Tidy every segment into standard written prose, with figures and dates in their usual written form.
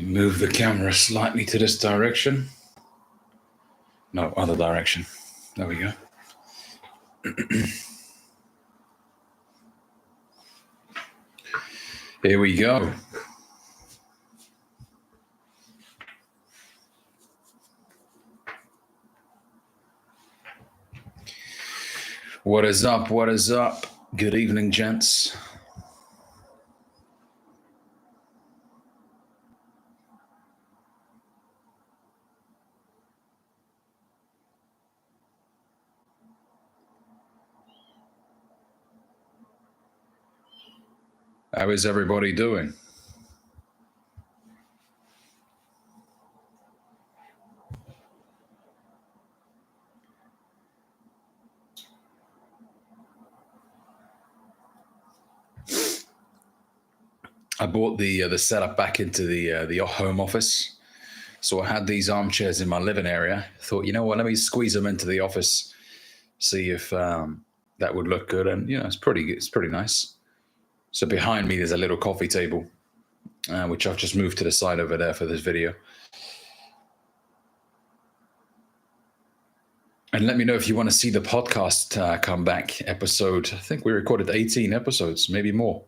Move the camera slightly to this direction. No, other direction. There we go. Here we go. What is up? What is up? Good evening, gents. How is everybody doing? I brought the setup back into the home office. So I had these armchairs in my living area. Thought, you know what, let me squeeze them into the office, see if that would look good. And, it's pretty nice. So behind me, there's a little coffee table, which I've just moved to the side over there for this video. And let me know if you want to see the podcast comeback episode. I think we recorded 18 episodes, maybe more.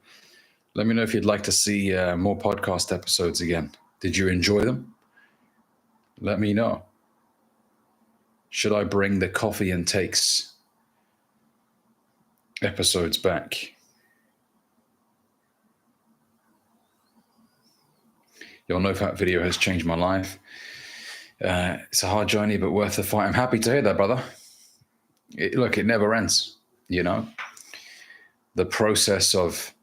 Let me know if you'd like to see more podcast episodes again. Did you enjoy them? Let me know. Should I bring the coffee and takes episodes back? Your NoFap video has changed my life. It's a hard journey, but worth the fight. I'm happy to hear that, brother. Look, it never ends, The process of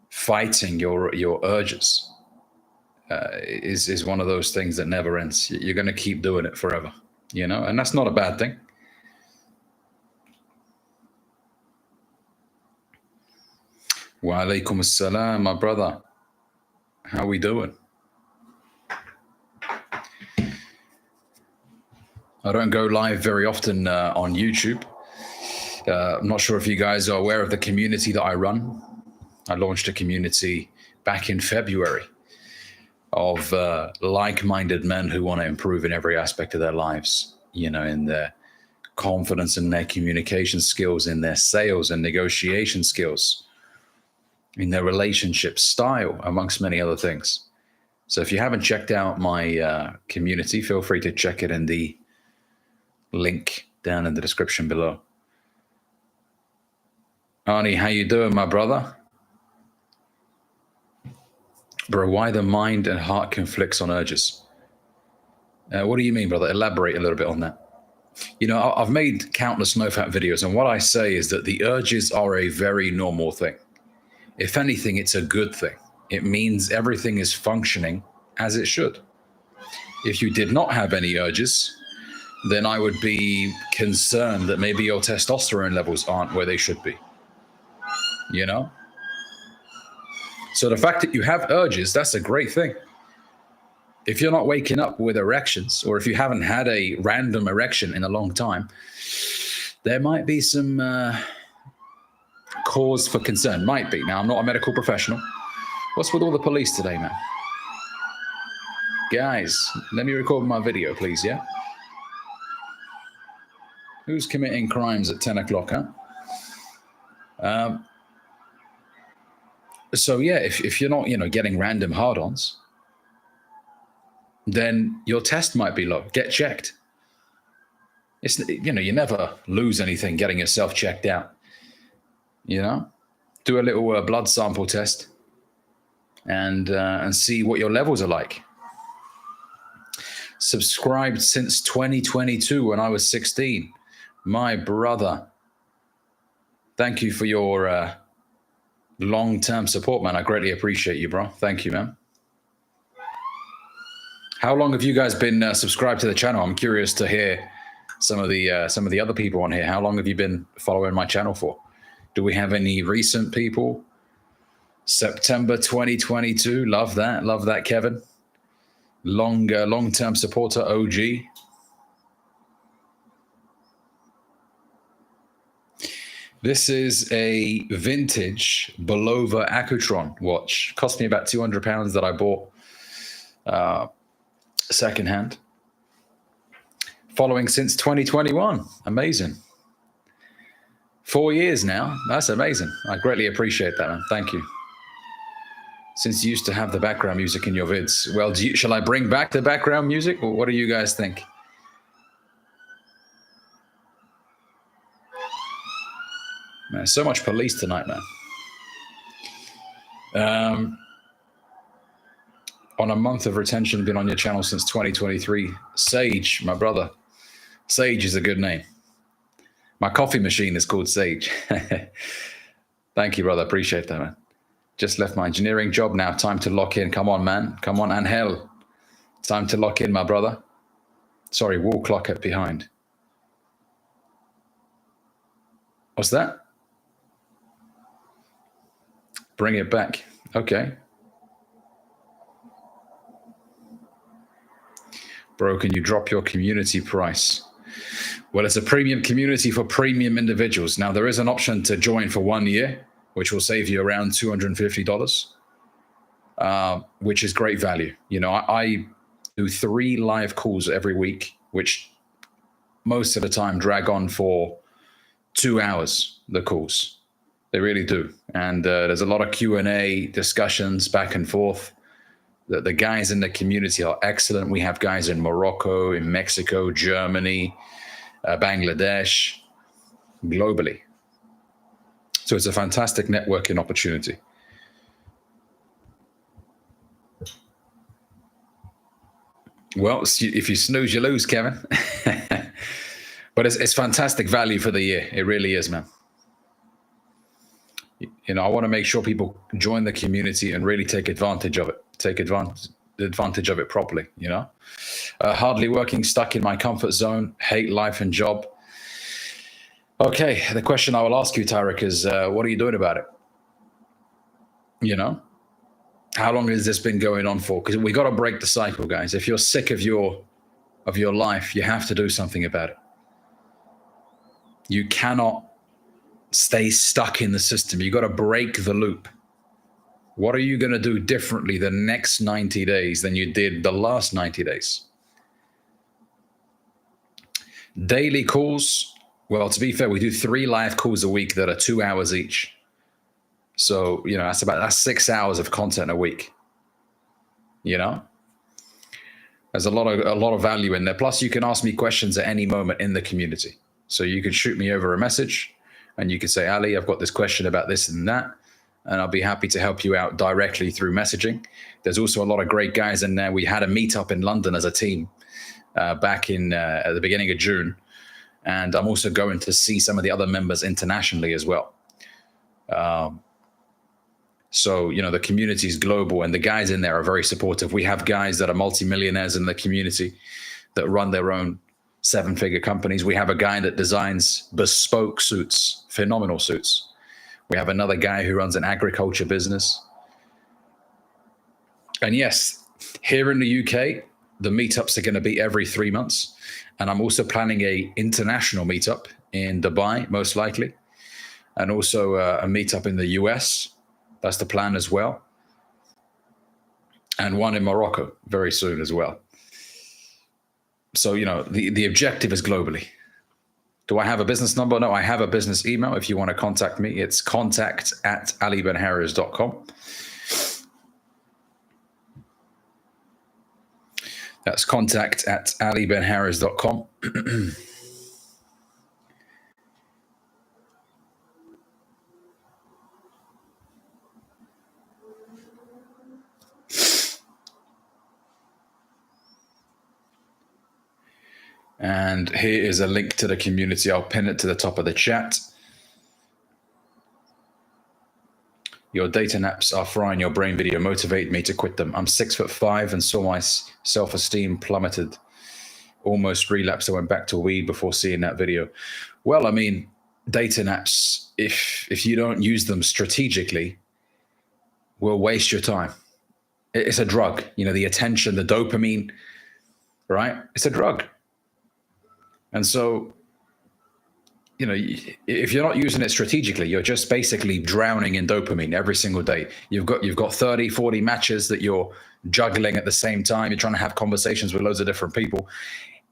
fighting your urges is one of those things that never ends. You're going to keep doing it forever, and that's not a bad thing. Wa alaikum assalam, my brother. How we doing? I don't go live very often on YouTube. I'm not sure if you guys are aware of the community that I run. I launched a community back in February of like-minded men who want to improve in every aspect of their lives, in their confidence, in their communication skills, in their sales and negotiation skills, in their relationship style, amongst many other things. So if you haven't checked out my community, feel free to check it in the link down in the description below. Arnie, how you doing, my brother? Bro, why the mind and heart conflicts on urges? What do you mean, brother? Elaborate a little bit on that. I've made countless NoFap videos, and what I say is that the urges are a very normal thing. If anything, it's a good thing. It means everything is functioning as it should. If you did not have any urges, then I would be concerned that maybe your testosterone levels aren't where they should be. So the fact that you have urges, that's a great thing. If you're not waking up with erections, or if you haven't had a random erection in a long time, there might be some cause for concern. Might be. Now, I'm not a medical professional. What's with all the police today, man? Guys, let me record my video, please, yeah? Who's committing crimes at 10 o'clock, huh? So, yeah, if you're not, getting random hard-ons, then your test might be low. Get checked. It's, you never lose anything getting yourself checked out. Do a little blood sample test and see what your levels are like. Subscribed since 2022 when I was 16. My brother. Thank you for your long-term support, man. I greatly appreciate you, bro. Thank you, man. How long have you guys been subscribed to the channel? I'm curious to hear some of the other people on here. How long have you been following my channel for? Do we have any recent people? September 2022. Love that, Kevin. Long-term supporter, OG. This is a vintage Belova Accutron watch. Cost me about £200 that I bought secondhand. Following since 2021. Amazing. 4 years now. That's amazing. I greatly appreciate that, man. Thank you. Since you used to have the background music in your vids. Well, shall I bring back the background music? Or what do you guys think? Man, so much police tonight, man. On a month of retention, been on your channel since 2023. Sage, my brother. Sage is a good name. My coffee machine is called Sage. Thank you, brother. Appreciate that, man. Just left my engineering job now. Time to lock in. Come on, man. Come on, Angel. Time to lock in, my brother. Sorry, wall clock it behind. What's that? Bring it back. Okay. Bro, can you drop your community price? Well, it's a premium community for premium individuals. Now, there is an option to join for 1 year, which will save you around $250, which is great value. You know, I do 3 live calls every week, which most of the time drag on for 2 hours, the calls. They really do. And there's a lot of Q&A, discussions back and forth. The guys in the community are excellent. We have guys in Morocco, in Mexico, Germany, Bangladesh, globally. So it's a fantastic networking opportunity. Well, if you snooze, you lose, Kevin. But it's fantastic value for the year. It really is, man. You know, I want to make sure people join the community and really take advantage of it. Take advantage of it properly, you know. Hardly working, stuck in my comfort zone, hate life and job. Okay, the question I will ask you, Tarek, is what are you doing about it? You know, how long has this been going on for? Because we got to break the cycle, guys. If you're sick of your life, you have to do something about it. You cannot stay stuck in the system. You got to break the loop. What are you going to do differently the next 90 days than you did the last 90 days? Daily calls. Well, to be fair, we do 3 live calls a week that are 2 hours each. So, you know, that's 6 hours of content a week. You know, there's a lot of value in there. Plus, you can ask me questions at any moment in the community. So you can shoot me over a message and you can say, Ali, I've got this question about this and that. And I'll be happy to help you out directly through messaging. There's also a lot of great guys in there. We had a meetup in London as a team back in at the beginning of June. And I'm also going to see some of the other members internationally as well. So, you know, the community is global and the guys in there are very supportive. We have guys that are multimillionaires in the community that run their own 7-figure companies. We have a guy that designs bespoke suits, phenomenal suits. We have another guy who runs an agriculture business. And yes, here in the UK, the meetups are going to be every 3 months. And I'm also planning a international meetup in Dubai, most likely. And also a meetup in the US. That's the plan as well. And one in Morocco very soon as well. So, you know, the objective is globally. Do I have a business number? No, I have a business email. If you want to contact me, it's contact@alibenhariz.com. That's contact@alibenhariz.com. And here is a link to the community. I'll pin it to the top of the chat. Your data naps are frying your brain video. Motivate me to quit them. I'm 6'5" and saw my self-esteem plummeted. Almost relapsed. I went back to weed before seeing that video. Well, I mean, data naps, if you don't use them strategically, will waste your time. It's a drug. You know, the attention, the dopamine, right? It's a drug. And so, you know, if you're not using it strategically, you're just basically drowning in dopamine every single day. You've got 30, 40 matches that you're juggling at the same time. You're trying to have conversations with loads of different people.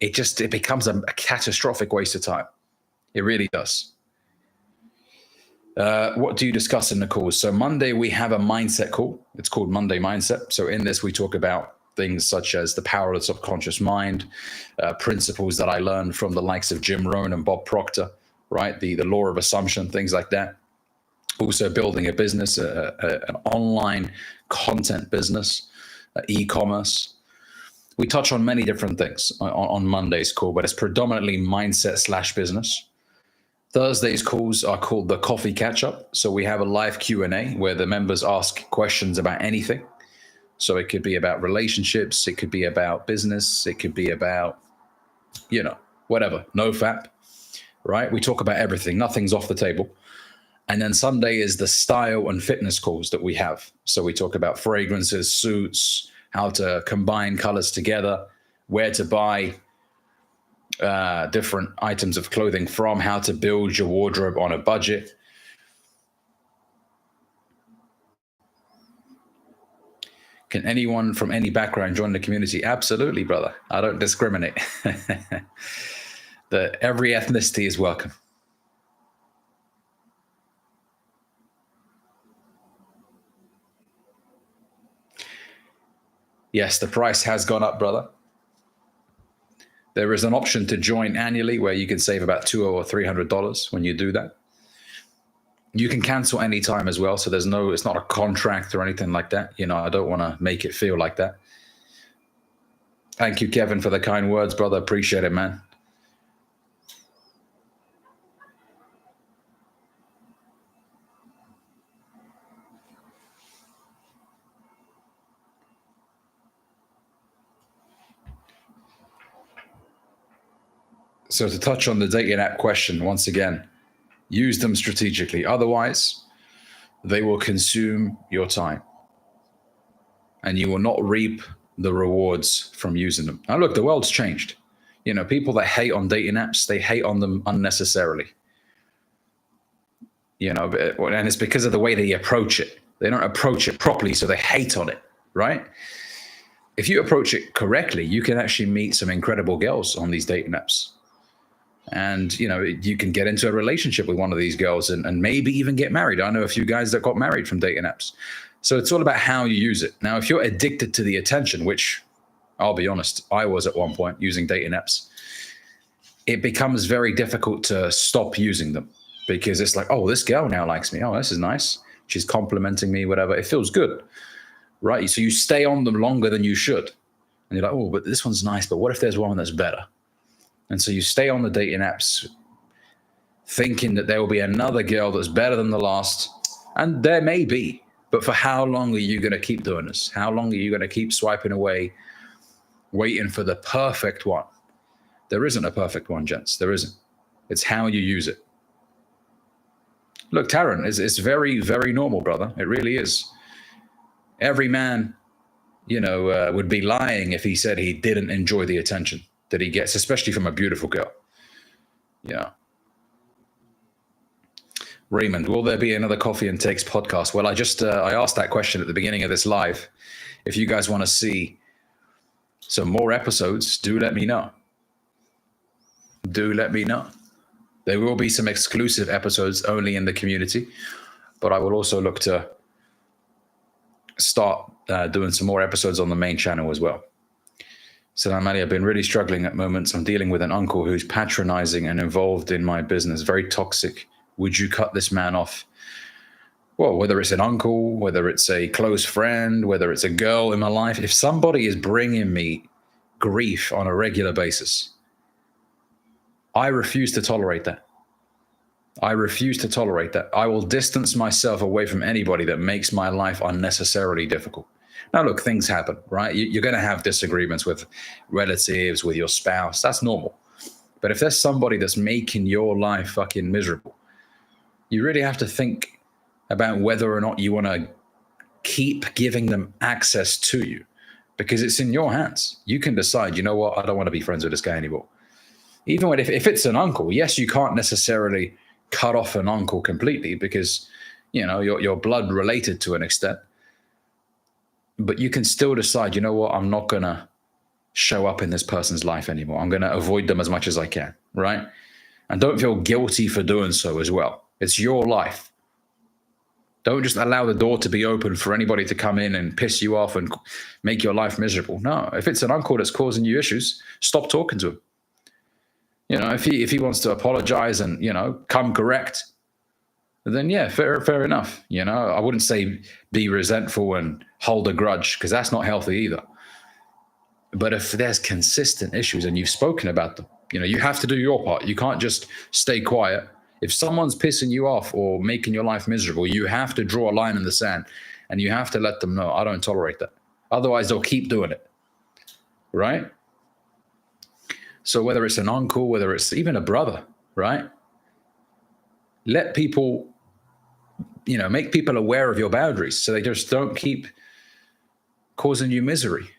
It becomes a catastrophic waste of time. It really does. What do you discuss in the calls? So Monday, we have a mindset call. It's called Monday Mindset. So in this, we talk about things such as the power of the subconscious mind, principles that I learned from the likes of Jim Rohn and Bob Proctor, right? The law of assumption, things like that. Also building a business, an online content business, e-commerce. We touch on many different things on Monday's call, but it's predominantly mindset/business. Thursday's calls are called the coffee catch-up. So we have a live Q&A where the members ask questions about anything. So it could be about relationships, it could be about business, it could be about, whatever, NoFap, right? We talk about everything, nothing's off the table. And then Sunday is the style and fitness calls that we have. So we talk about fragrances, suits, how to combine colors together, where to buy different items of clothing from, how to build your wardrobe on a budget. Can anyone from any background join the community? Absolutely, brother. I don't discriminate. Every ethnicity is welcome. Yes, the price has gone up, brother. There is an option to join annually where you can save about $200 or $300 when you do that. You can cancel anytime as well. So it's not a contract or anything like that. I don't want to make it feel like that. Thank you, Kevin, for the kind words, brother. Appreciate it, man. So to touch on the dating app question, once again, use them strategically. Otherwise, they will consume your time and you will not reap the rewards from using them. Now, look, the world's changed. People that hate on dating apps, they hate on them unnecessarily. And it's because of the way they approach it. They don't approach it properly, so they hate on it, right? If you approach it correctly, you can actually meet some incredible girls on these dating apps. And, you can get into a relationship with one of these girls and maybe even get married. I know a few guys that got married from dating apps. So it's all about how you use it. Now, if you're addicted to the attention, which I'll be honest, I was at one point using dating apps, it becomes very difficult to stop using them because it's like, oh, this girl now likes me. Oh, this is nice. She's complimenting me, whatever. It feels good, right? So you stay on them longer than you should. And you're like, oh, but this one's nice. But what if there's one that's better? And so you stay on the dating apps thinking that there will be another girl that's better than the last. And there may be. But for how long are you going to keep doing this? How long are you going to keep swiping away, waiting for the perfect one? There isn't a perfect one, gents. There isn't. It's how you use it. Look, Taran, it's very, very normal, brother. It really is. Every man, would be lying if he said he didn't enjoy the attention that he gets, especially from a beautiful girl. Yeah. Raymond, will there be another Coffee and Takes podcast? Well, I asked that question at the beginning of this live. If you guys want to see some more episodes, do let me know. Do let me know. There will be some exclusive episodes only in the community, but I will also look to start doing some more episodes on the main channel as well. Salam Ali, I've been really struggling at moments. I'm dealing with an uncle who's patronizing and involved in my business, very toxic. Would you cut this man off? Well, whether it's an uncle, whether it's a close friend, whether it's a girl in my life, if somebody is bringing me grief on a regular basis, I refuse to tolerate that. I refuse to tolerate that. I will distance myself away from anybody that makes my life unnecessarily difficult. Now, look, things happen, right? You're going to have disagreements with relatives, with your spouse. That's normal. But if there's somebody that's making your life fucking miserable, you really have to think about whether or not you want to keep giving them access to you, because it's in your hands. You can decide, you know what, I don't want to be friends with this guy anymore. Even when, if it's an uncle, yes, you can't necessarily cut off an uncle completely because, you're blood related to an extent. But you can still decide, you know what, I'm not going to show up in this person's life anymore. I'm going to avoid them as much as I can, right? And don't feel guilty for doing so as well. It's your life. Don't just allow the door to be open for anybody to come in and piss you off and make your life miserable. No, if it's an uncle that's causing you issues, stop talking to him. You know, if he wants to apologize and, you know, come correct, then yeah, fair enough. You know, I wouldn't say be resentful and hold a grudge, because that's not healthy either. But if there's consistent issues and you've spoken about them, you know, you have to do your part. You can't just stay quiet. If someone's pissing you off or making your life miserable, you have to draw a line in the sand and you have to let them know, I don't tolerate that. Otherwise, they'll keep doing it, right? So whether it's an uncle, whether it's even a brother, right? Let people, you know, make people aware of your boundaries so they just don't keep causing you misery.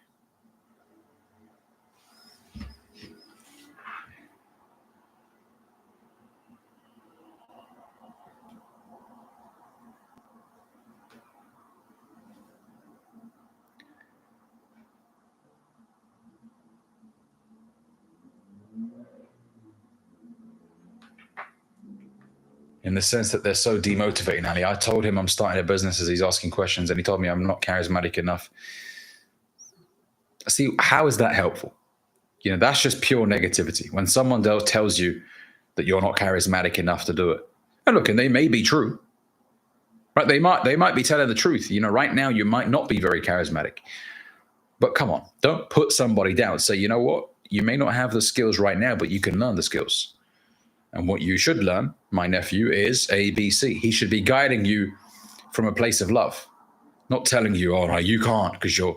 In the sense that they're so demotivating, Ali. I told him I'm starting a business as he's asking questions, and he told me I'm not charismatic enough. See, how is that helpful? You know, that's just pure negativity. When someone tells you that you're not charismatic enough to do it, and look, and they may be true, right? They might be telling the truth. You know, right now you might not be very charismatic, but come on, don't put somebody down. Say, you know what? You may not have the skills right now, but you can learn the skills. And what you should learn, my nephew, is ABC. He should be guiding you from a place of love, not telling you, oh, no, you can't because you're...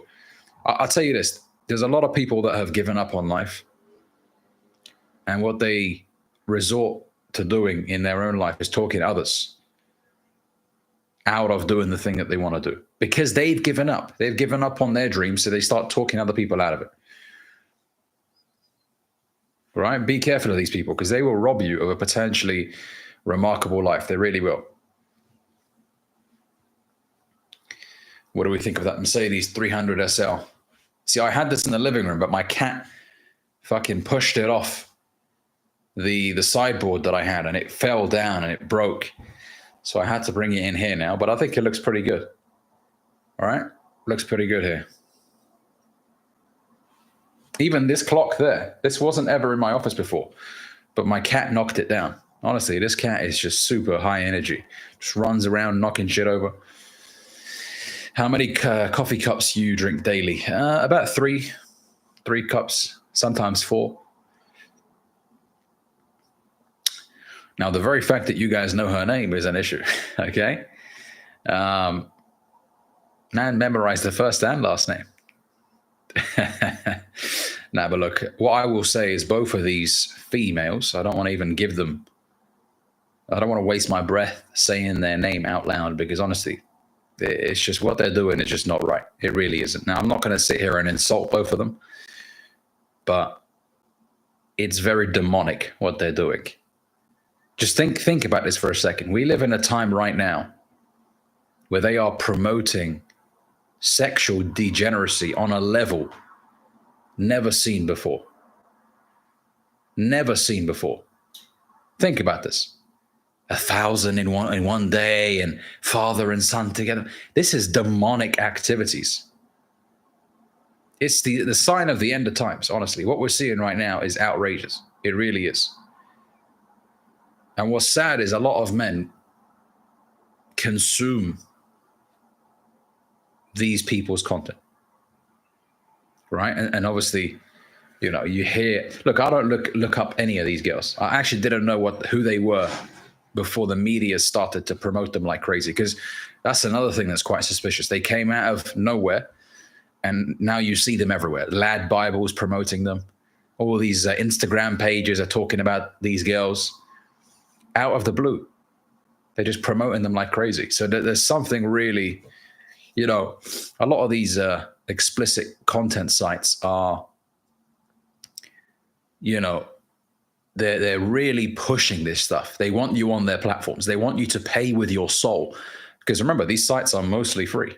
I'll tell you this. There's a lot of people that have given up on life. And what they resort to doing in their own life is talking to others out of doing the thing that they want to do. Because they've given up. They've given up on their dreams, so they start talking other people out of it. Right? Be careful of these people because they will rob you of a potentially remarkable life. They really will. What do we think of that Mercedes 300 SL? See, I had this in the living room, but my cat fucking pushed it off the sideboard that I had, and it fell down and it broke. So I had to bring it in here now, but I think it looks pretty good. All right? Looks pretty good here. Even this clock there, this wasn't ever in my office before, but my cat knocked it down. Honestly, this cat is just super high energy. Just runs around knocking shit over. How many coffee cups you drink daily? About three cups, sometimes 4. Now, the very fact that you guys know her name is an issue, okay? Now memorize the first and last name. Now, but look, what I will say is both of these females, I don't want to even give them, I don't want to waste my breath saying their name out loud because honestly, it's just what they're doing is just not right. It really isn't. Now, I'm not going to sit here and insult both of them, but it's very demonic what they're doing. Just think about this for a second. We live in a time right now where they are promoting sexual degeneracy on a level never seen before. Never seen before. Think about this. 1,000 in one day and father and son together. This is demonic activities. It's the sign of the end of times, honestly. What we're seeing right now is outrageous. It really is. And what's sad is a lot of men consume these people's content, right? And obviously, you know, you hear, look, I don't look up any of these girls. I actually didn't know who they were before the media started to promote them like crazy, because that's another thing that's quite suspicious. They came out of nowhere and now you see them everywhere. Lad Bible's promoting them. All these Instagram pages are talking about these girls out of the blue. They're just promoting them like crazy. So there's something really, you know, a lot of these explicit content sites are, you know, they're really pushing this stuff. They want you on their platforms. They want you to pay with your soul. Because remember, these sites are mostly free.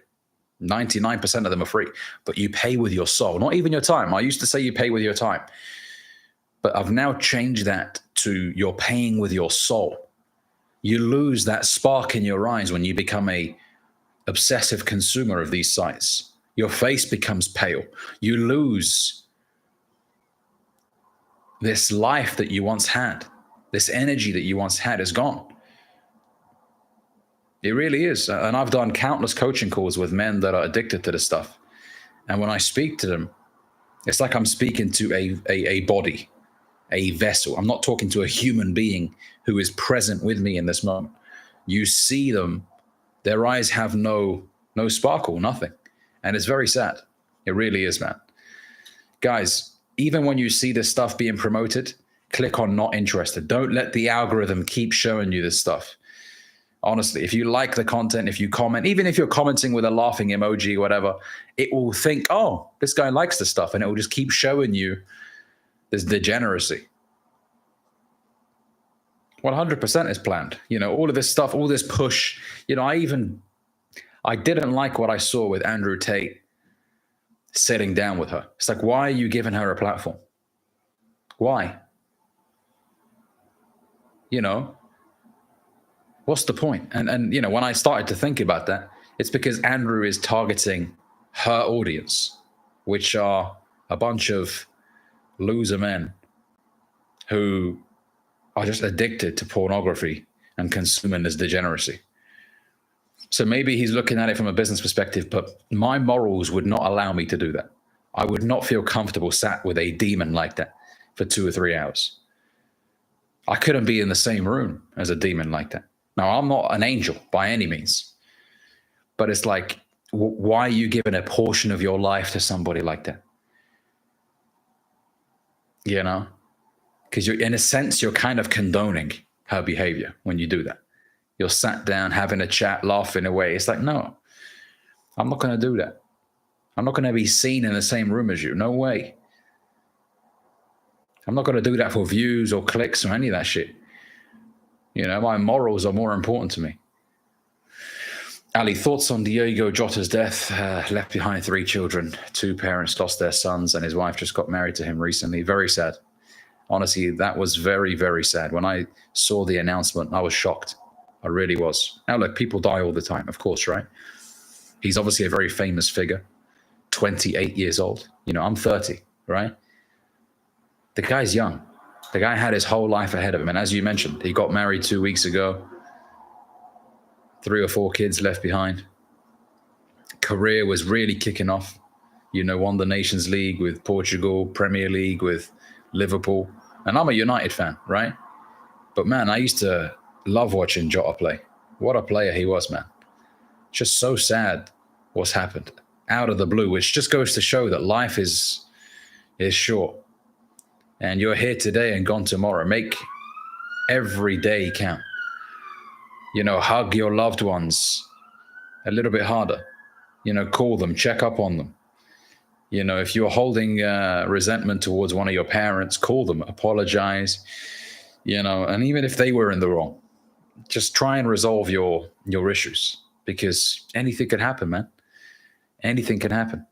99% of them are free, but you pay with your soul, not even your time. I used to say you pay with your time, but I've now changed that to you're paying with your soul. You lose that spark in your eyes when you become a obsessive consumer of these sites. Your face becomes pale. You lose this life that you once had. This energy that you once had is gone. It really is. And I've done countless coaching calls with men that are addicted to this stuff. And when I speak to them, it's like I'm speaking to a body, a vessel. I'm not talking to a human being who is present with me in this moment. You see them, their eyes have no sparkle, nothing. And it's very sad. It really is, man. Guys, even when you see this stuff being promoted, click on not interested. Don't let the algorithm keep showing you this stuff. Honestly, if you like the content, if you comment, even if you're commenting with a laughing emoji, whatever, it will think, oh, this guy likes the stuff. And it will just keep showing you this degeneracy. 100% is planned. You know, all of this stuff, all this push. You know, I didn't like what I saw with Andrew Tate sitting down with her. It's like, why are you giving her a platform? Why? You know, what's the point? And you know, when I started to think about that, it's because Andrew is targeting her audience, which are a bunch of loser men who are just addicted to pornography and consuming this degeneracy. So maybe he's looking at it from a business perspective, but my morals would not allow me to do that. I would not feel comfortable sat with a demon like that for 2 or 3 hours. I couldn't be in the same room as a demon like that. Now, I'm not an angel by any means, but it's like, why are you giving a portion of your life to somebody like that? You know, because you're, in a sense, you're kind of condoning her behavior when you do that. You're sat down, having a chat, laughing away. It's like, no, I'm not going to do that. I'm not going to be seen in the same room as you. No way. I'm not going to do that for views or clicks or any of that shit. You know, my morals are more important to me. Ali, thoughts on Diego Jota's death? Left behind 3 children. 2 parents lost their sons, and his wife just got married to him recently. Very sad. Honestly, that was very, very sad. When I saw the announcement, I was shocked. I really was. Now, look, people die all the time, of course, right? He's obviously a very famous figure, 28 years old. You know, I'm 30, right? The guy's young. The guy had his whole life ahead of him. And as you mentioned, he got married 2 weeks ago. 3 or 4 kids left behind. Career was really kicking off. You know, won the Nations League with Portugal, Premier League with Liverpool. And I'm a United fan, right? But man, I used to love watching Jota play. What a player he was, man. Just so sad what's happened out of the blue, which just goes to show that life is short. And you're here today and gone tomorrow. Make every day count. You know, hug your loved ones a little bit harder. You know, call them, check up on them. You know, if you're holding resentment towards one of your parents, call them, apologize. You know, and even if they were in the wrong, just try and resolve your issues, because anything can happen, man. Anything can happen.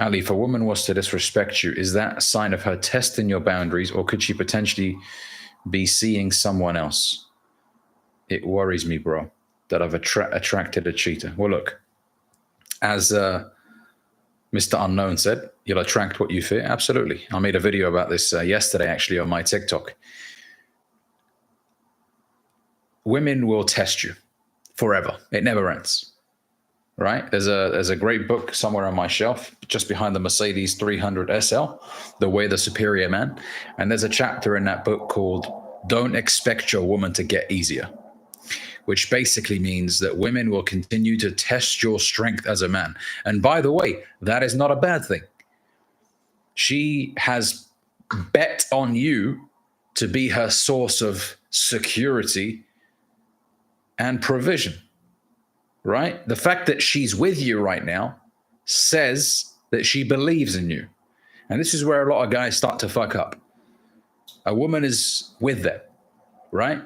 Ali, if a woman was to disrespect you, is that a sign of her testing your boundaries, or could she potentially be seeing someone else? It worries me, bro, that I've attracted a cheater. Well, look, as Mr. Unknown said, you'll attract what you fear. Absolutely. I made a video about this yesterday, actually, on my TikTok. Women will test you forever. It never ends, right? There's a great book somewhere on my shelf, just behind the Mercedes 300 SL, The Way the Superior Man. And there's a chapter in that book called Don't Expect Your Woman to Get Easier, which basically means that women will continue to test your strength as a man. And by the way, that is not a bad thing. She has bet on you to be her source of security and provision, right? The fact that she's with you right now says that she believes in you. And this is where a lot of guys start to fuck up. A woman is with them, right?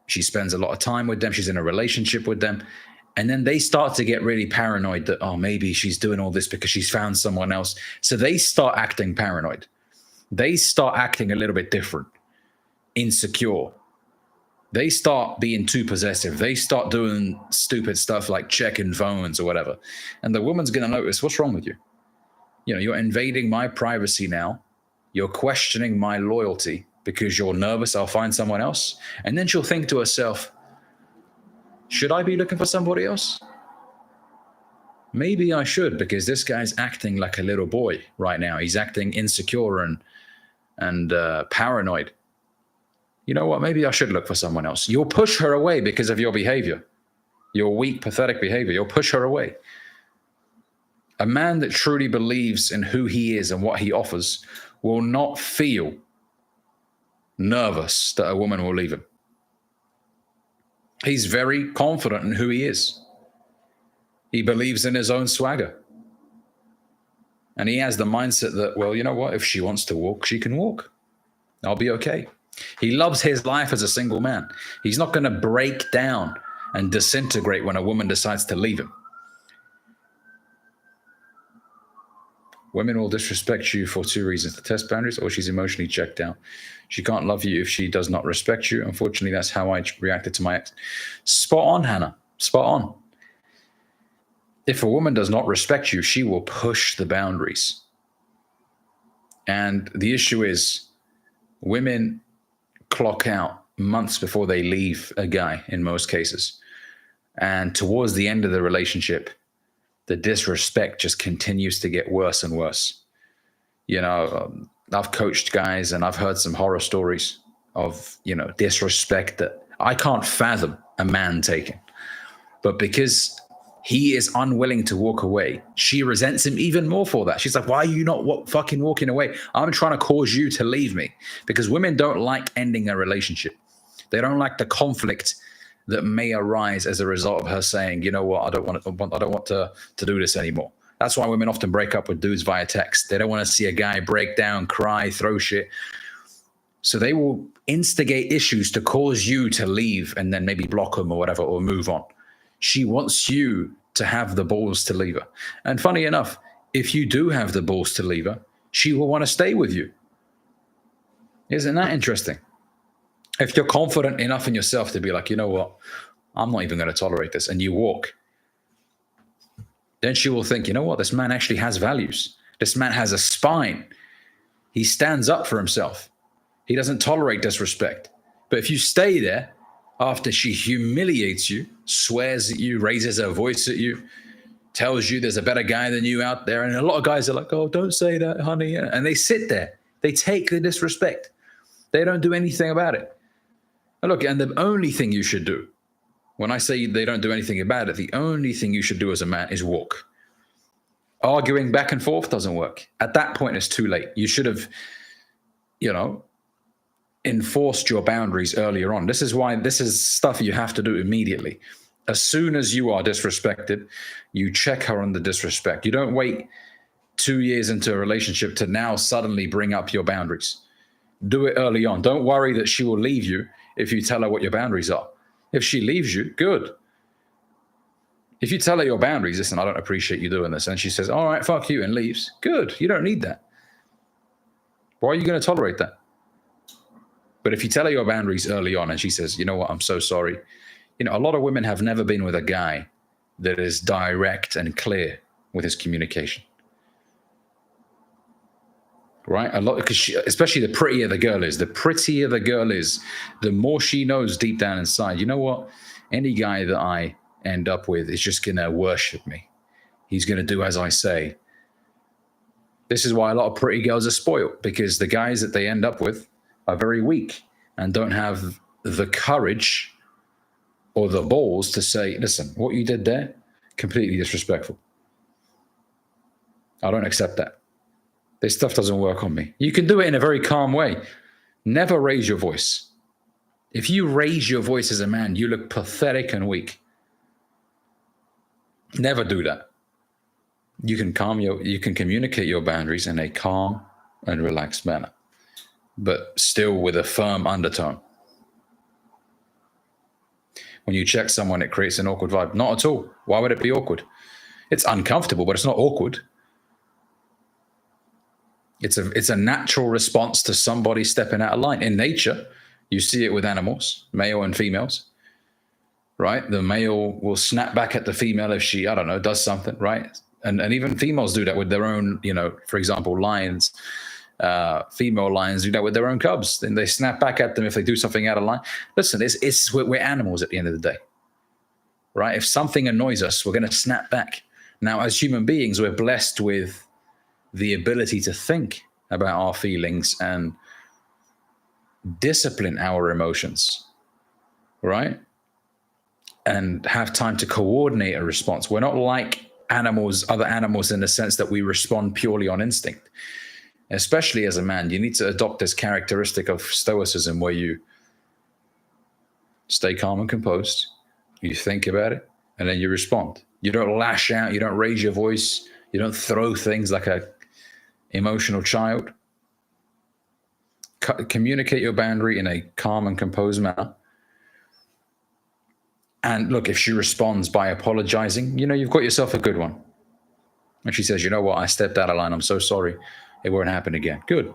She spends a lot of time with them. She's in a relationship with them. And then they start to get really paranoid that, oh, maybe she's doing all this because she's found someone else. So they start acting paranoid. They start acting a little bit different, insecure. They start being too possessive. They start doing stupid stuff like checking phones or whatever. And the woman's going to notice, what's wrong with you? You know, you're invading my privacy now. You're questioning my loyalty because you're nervous I'll find someone else. And then she'll think to herself, should I be looking for somebody else? Maybe I should, because this guy's acting like a little boy right now. He's acting insecure and paranoid. You know what? Maybe I should look for someone else. You'll push her away because of your behavior, your weak, pathetic behavior. You'll push her away. A man that truly believes in who he is and what he offers will not feel nervous that a woman will leave him. He's very confident in who he is. He believes in his own swagger. And he has the mindset that, well, you know what? If she wants to walk, she can walk. I'll be okay. He loves his life as a single man. He's not going to break down and disintegrate when a woman decides to leave him. Women will disrespect you for two reasons: to test boundaries, or she's emotionally checked out. She can't love you if she does not respect you. Unfortunately, that's how I reacted to my ex. Spot on, Hannah. Spot on. If a woman does not respect you, she will push the boundaries. And the issue is, women clock out months before they leave a guy in most cases. And towards the end of the relationship, the disrespect just continues to get worse and worse. You know, I've coached guys and I've heard some horror stories of, you know, disrespect that I can't fathom a man taking. But because he is unwilling to walk away, she resents him even more for that. She's like, why are you not fucking walking away? I'm trying to cause you to leave me. Because women don't like ending a relationship. They don't like the conflict that may arise as a result of her saying, you know what, I don't want to do this anymore. That's why women often break up with dudes via text. They don't want to see a guy break down, cry, throw shit. So they will instigate issues to cause you to leave and then maybe block them or whatever, or move on. She wants you to have the balls to leave her. And funny enough, if you do have the balls to leave her, she will want to stay with you. Isn't that interesting? If you're confident enough in yourself to be like, you know what, I'm not even going to tolerate this, and you walk, then she will think, you know what, this man actually has values. This man has a spine. He stands up for himself. He doesn't tolerate disrespect. But if you stay there after she humiliates you, swears at you, raises her voice at you, tells you there's a better guy than you out there, and a lot of guys are like, oh, don't say that, honey. And they sit there. They take the disrespect. They don't do anything about it. And look, and the only thing you should do, when I say they don't do anything about it, the only thing you should do as a man is walk. Arguing back and forth doesn't work. At that point, it's too late. You should have, you know, enforced your boundaries earlier on. This is why this is stuff you have to do immediately. As soon as you are disrespected, you check her on the disrespect. You don't wait 2 years into a relationship to now suddenly bring up your boundaries. Do it early on. Don't worry that she will leave you if you tell her what your boundaries are. If she leaves you, good. If you tell her your boundaries, listen, I don't appreciate you doing this, and she says, all right, fuck you, and leaves, good. You don't need that. Why are you going to tolerate that? But if you tell her your boundaries early on and she says, you know what, I'm so sorry. You know, a lot of women have never been with a guy that is direct and clear with his communication. Right? A lot, because especially the prettier the girl is, the more she knows deep down inside, you know what? Any guy that I end up with is just going to worship me. He's going to do as I say. This is why a lot of pretty girls are spoiled, because the guys that they end up with are very weak and don't have the courage or the balls to say, listen, what you did there, completely disrespectful. I don't accept that. This stuff doesn't work on me. You can do it in a very calm way. Never raise your voice. If you raise your voice as a man, you look pathetic and weak. Never do that. You can communicate your boundaries in a calm and relaxed manner, but still with a firm undertone. When you check someone, it creates an awkward vibe. Not at all. Why would it be awkward? It's uncomfortable, but it's not awkward. It's a natural response to somebody stepping out of line. In nature, you see it with animals, male and females, right? The male will snap back at the female if she, I don't know, does something, right? And even females do that with their own, for example, lions. Female lions do that with their own cubs. Then they snap back at them if they do something out of line. Listen, we're animals at the end of the day, right? If something annoys us, we're going to snap back. Now, as human beings, we're blessed with the ability to think about our feelings and discipline our emotions, right? And have time to coordinate a response. We're not like other animals in the sense that we respond purely on instinct. Especially as a man, you need to adopt this characteristic of Stoicism where you stay calm and composed, you think about it, and then you respond. You don't lash out, you don't raise your voice, you don't throw things like a emotional child. Communicate your boundary in a calm and composed manner. And look, if she responds by apologizing, you've got yourself a good one. And she says, you know what, I stepped out of line, I'm so sorry. It won't happen again. Good.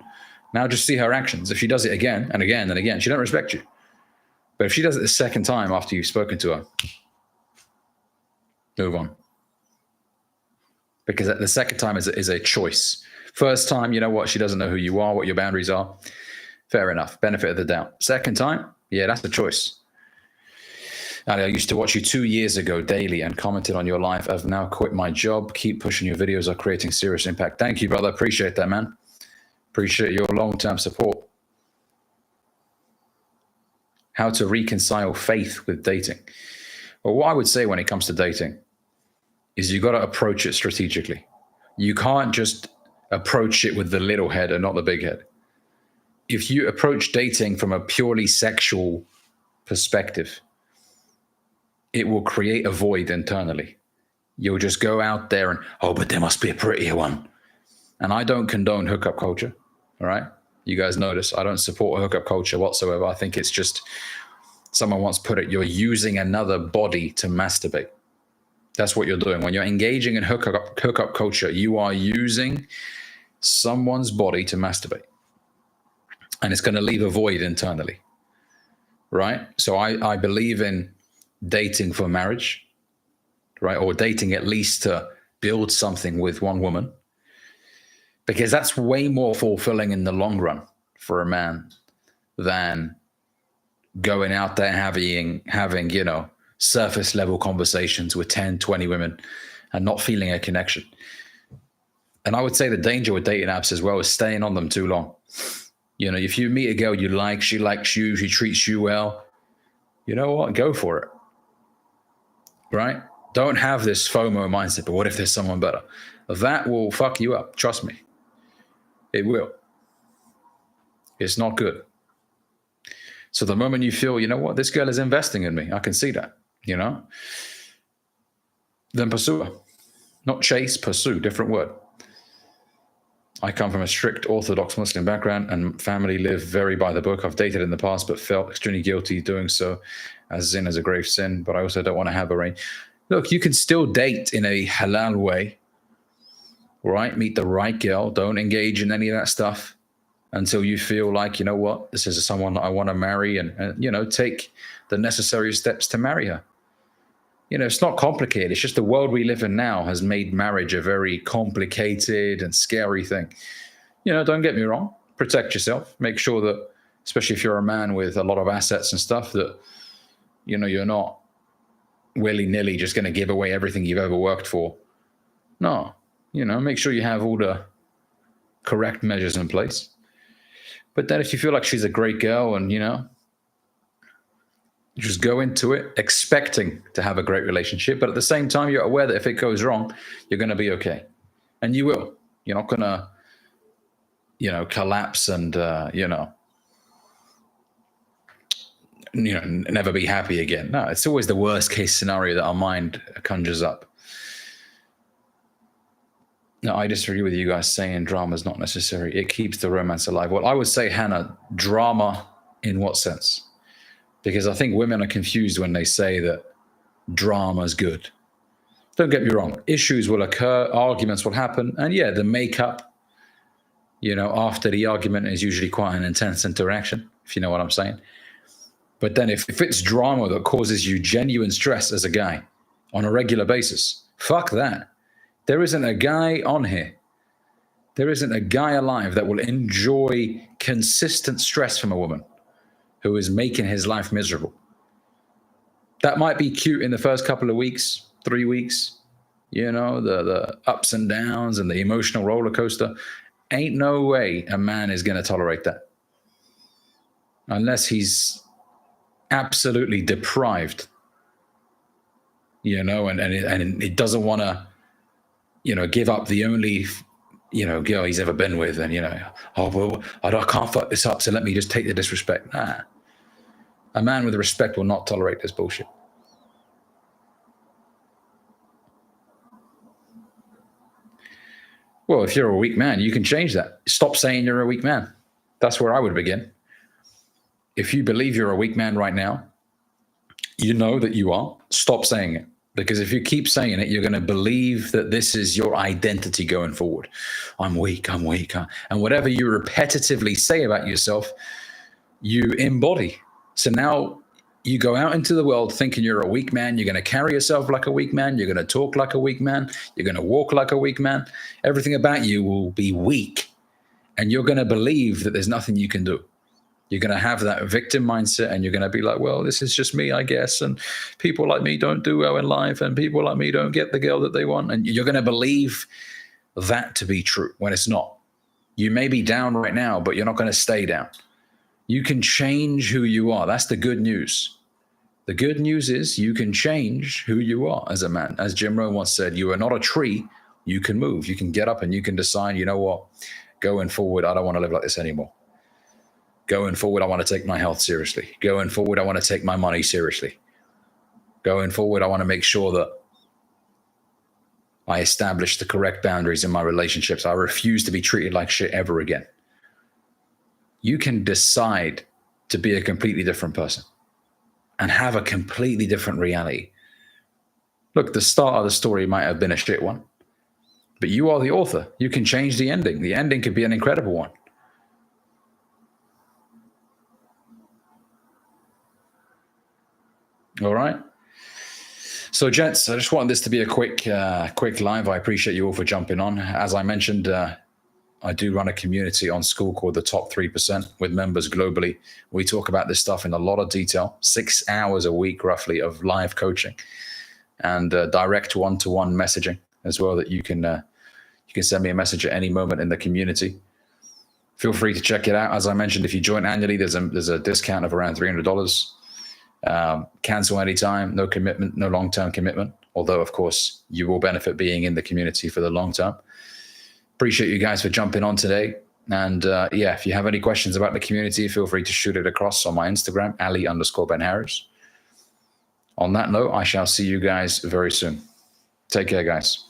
Now just see her actions. If she does it again and again and again, she don't respect you. But if she does it the second time after you've spoken to her, move on. Because the second time is a choice. First time, you know what, she doesn't know who you are, what your boundaries are. Fair enough. Benefit of the doubt. Second time, yeah, that's a choice. I used to watch you 2 years ago daily and commented on your life. I've now quit my job. Keep pushing your videos are creating serious impact. Thank you, brother. Appreciate that, man. Appreciate your long-term support. How to reconcile faith with dating. Well, what I would say when it comes to dating is you got to approach it strategically. You can't just approach it with the little head and not the big head. If you approach dating from a purely sexual perspective, it will create a void internally. You'll just go out there and, but there must be a prettier one. And I don't condone hookup culture, all right? You guys notice I don't support a hookup culture whatsoever. I think it's just, someone once put it, you're using another body to masturbate. That's what you're doing. When you're engaging in hookup culture, you are using someone's body to masturbate. And it's going to leave a void internally, right? So I believe in dating for marriage, right? Or dating at least to build something with one woman, because that's way more fulfilling in the long run for a man than going out there having surface level conversations with 10, 20 women and not feeling a connection. And I would say the danger with dating apps as well is staying on them too long. If you meet a girl you like, she likes you, she treats you well, you know what? Go for it. Right? Don't have this FOMO mindset, but what if there's someone better? That will fuck you up. Trust me. It will. It's not good. So the moment you feel, you know what, this girl is investing in me, I can see that, then pursue her. Not chase, pursue, different word. I come from a strict Orthodox Muslim background and family live very by the book. I've dated in the past, but felt extremely guilty doing so, as sin is a grave sin, but I also don't want to have a reign. Look, you can still date in a halal way, right? Meet the right girl. Don't engage in any of that stuff until you feel like, you know what, this is someone that I want to marry and take the necessary steps to marry her. It's not complicated. It's just the world we live in now has made marriage a very complicated and scary thing. Don't get me wrong. Protect yourself. Make sure that, especially if you're a man with a lot of assets and stuff, that, you're not willy-nilly just going to give away everything you've ever worked for. No, make sure you have all the correct measures in place. But then if you feel like she's a great girl and, just go into it expecting to have a great relationship, but at the same time, you're aware that if it goes wrong, you're going to be okay. And you will. You're not going to, collapse and, never be happy again. No, it's always the worst case scenario that our mind conjures up. No, I disagree with you guys saying drama is not necessary. It keeps the romance alive. Well, I would say, Hannah, drama in what sense? Because I think women are confused when they say that drama's good. Don't get me wrong. Issues will occur, arguments will happen, and yeah, the makeup, after the argument is usually quite an intense interaction, if you know what I'm saying. But then if it's drama that causes you genuine stress as a guy on a regular basis, fuck that. There isn't a guy on here. There isn't a guy alive that will enjoy consistent stress from a woman who is making his life miserable. That might be cute in the first couple of weeks, 3 weeks, the ups and downs and the emotional roller coaster. Ain't no way a man is going to tolerate that. Unless he's absolutely deprived, and it doesn't want to, give up the only, girl he's ever been with. And, I can't fuck this up, so let me just take the disrespect. Nah. A man with respect will not tolerate this bullshit. Well, if you're a weak man, you can change that. Stop saying you're a weak man. That's where I would begin. If you believe you're a weak man right now, you know that you are. Stop saying it. Because if you keep saying it, you're going to believe that this is your identity going forward. I'm weak, I'm weak. And whatever you repetitively say about yourself, you embody. So now you go out into the world thinking you're a weak man. You're going to carry yourself like a weak man. You're going to talk like a weak man. You're going to walk like a weak man. Everything about you will be weak. And you're going to believe that there's nothing you can do. You're going to have that victim mindset, and you're going to be like, well, this is just me, I guess. And people like me don't do well in life, and people like me don't get the girl that they want. And you're going to believe that to be true when it's not. You may be down right now, but you're not going to stay down. You can change who you are. That's the good news. The good news is you can change who you are as a man. As Jim Rohn once said, you are not a tree. You can move. You can get up and you can decide, you know what, going forward, I don't want to live like this anymore. Going forward, I want to take my health seriously. Going forward, I want to take my money seriously. Going forward, I want to make sure that I establish the correct boundaries in my relationships. I refuse to be treated like shit ever again. You can decide to be a completely different person and have a completely different reality. Look, the start of the story might have been a shit one, but you are the author. You can change the ending. The ending could be an incredible one. All right. So, gents, I just wanted this to be a quick live. I appreciate you all for jumping on. As I mentioned, I do run a community on School called the Top 3% with members globally. We talk about this stuff in a lot of detail, 6 hours a week, roughly, of live coaching and direct one-to-one messaging as well, that you can send me a message at any moment in the community. Feel free to check it out. As I mentioned, if you join annually, there's a discount of around $300. Cancel anytime, no commitment, no long-term commitment. Although, of course, you will benefit being in the community for the long term. Appreciate you guys for jumping on today. And if you have any questions about the community, feel free to shoot it across on my Instagram, Ali_Ben-Hariz. On that note, I shall see you guys very soon. Take care, guys.